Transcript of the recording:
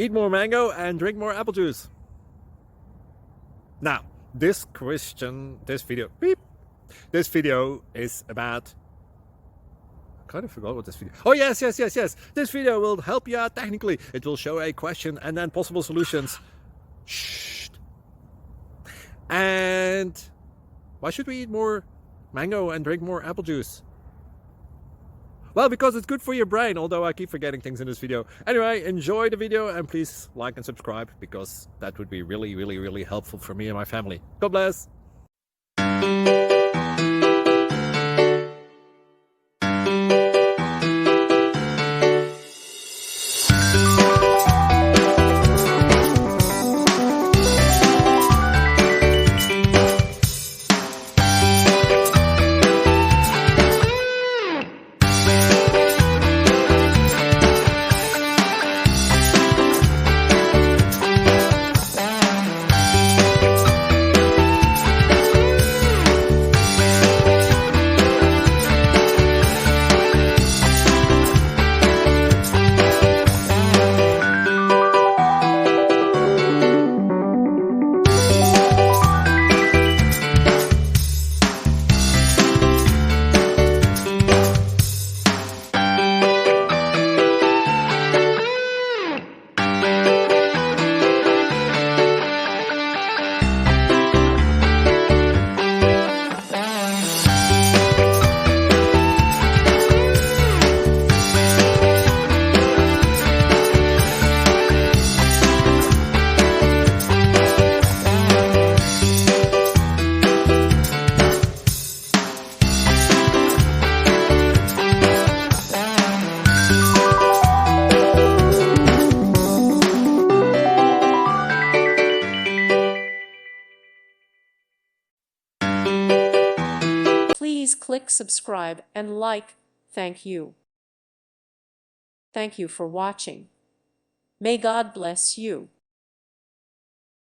eat more mango and drink more apple juice. Now, this video is about, I kind of forgot what this video. Oh yes. This video will help you out technically. It will show a question and then possible solutions. Shh. And why should we eat more mango and drink more apple juice? Well, because it's good for your brain, although I keep forgetting things in this video. Anyway, enjoy the video and please like and subscribe, because that would be really helpful for me and my family. God bless. Please click subscribe and like. Thank you. Thank you for watching. May God bless you.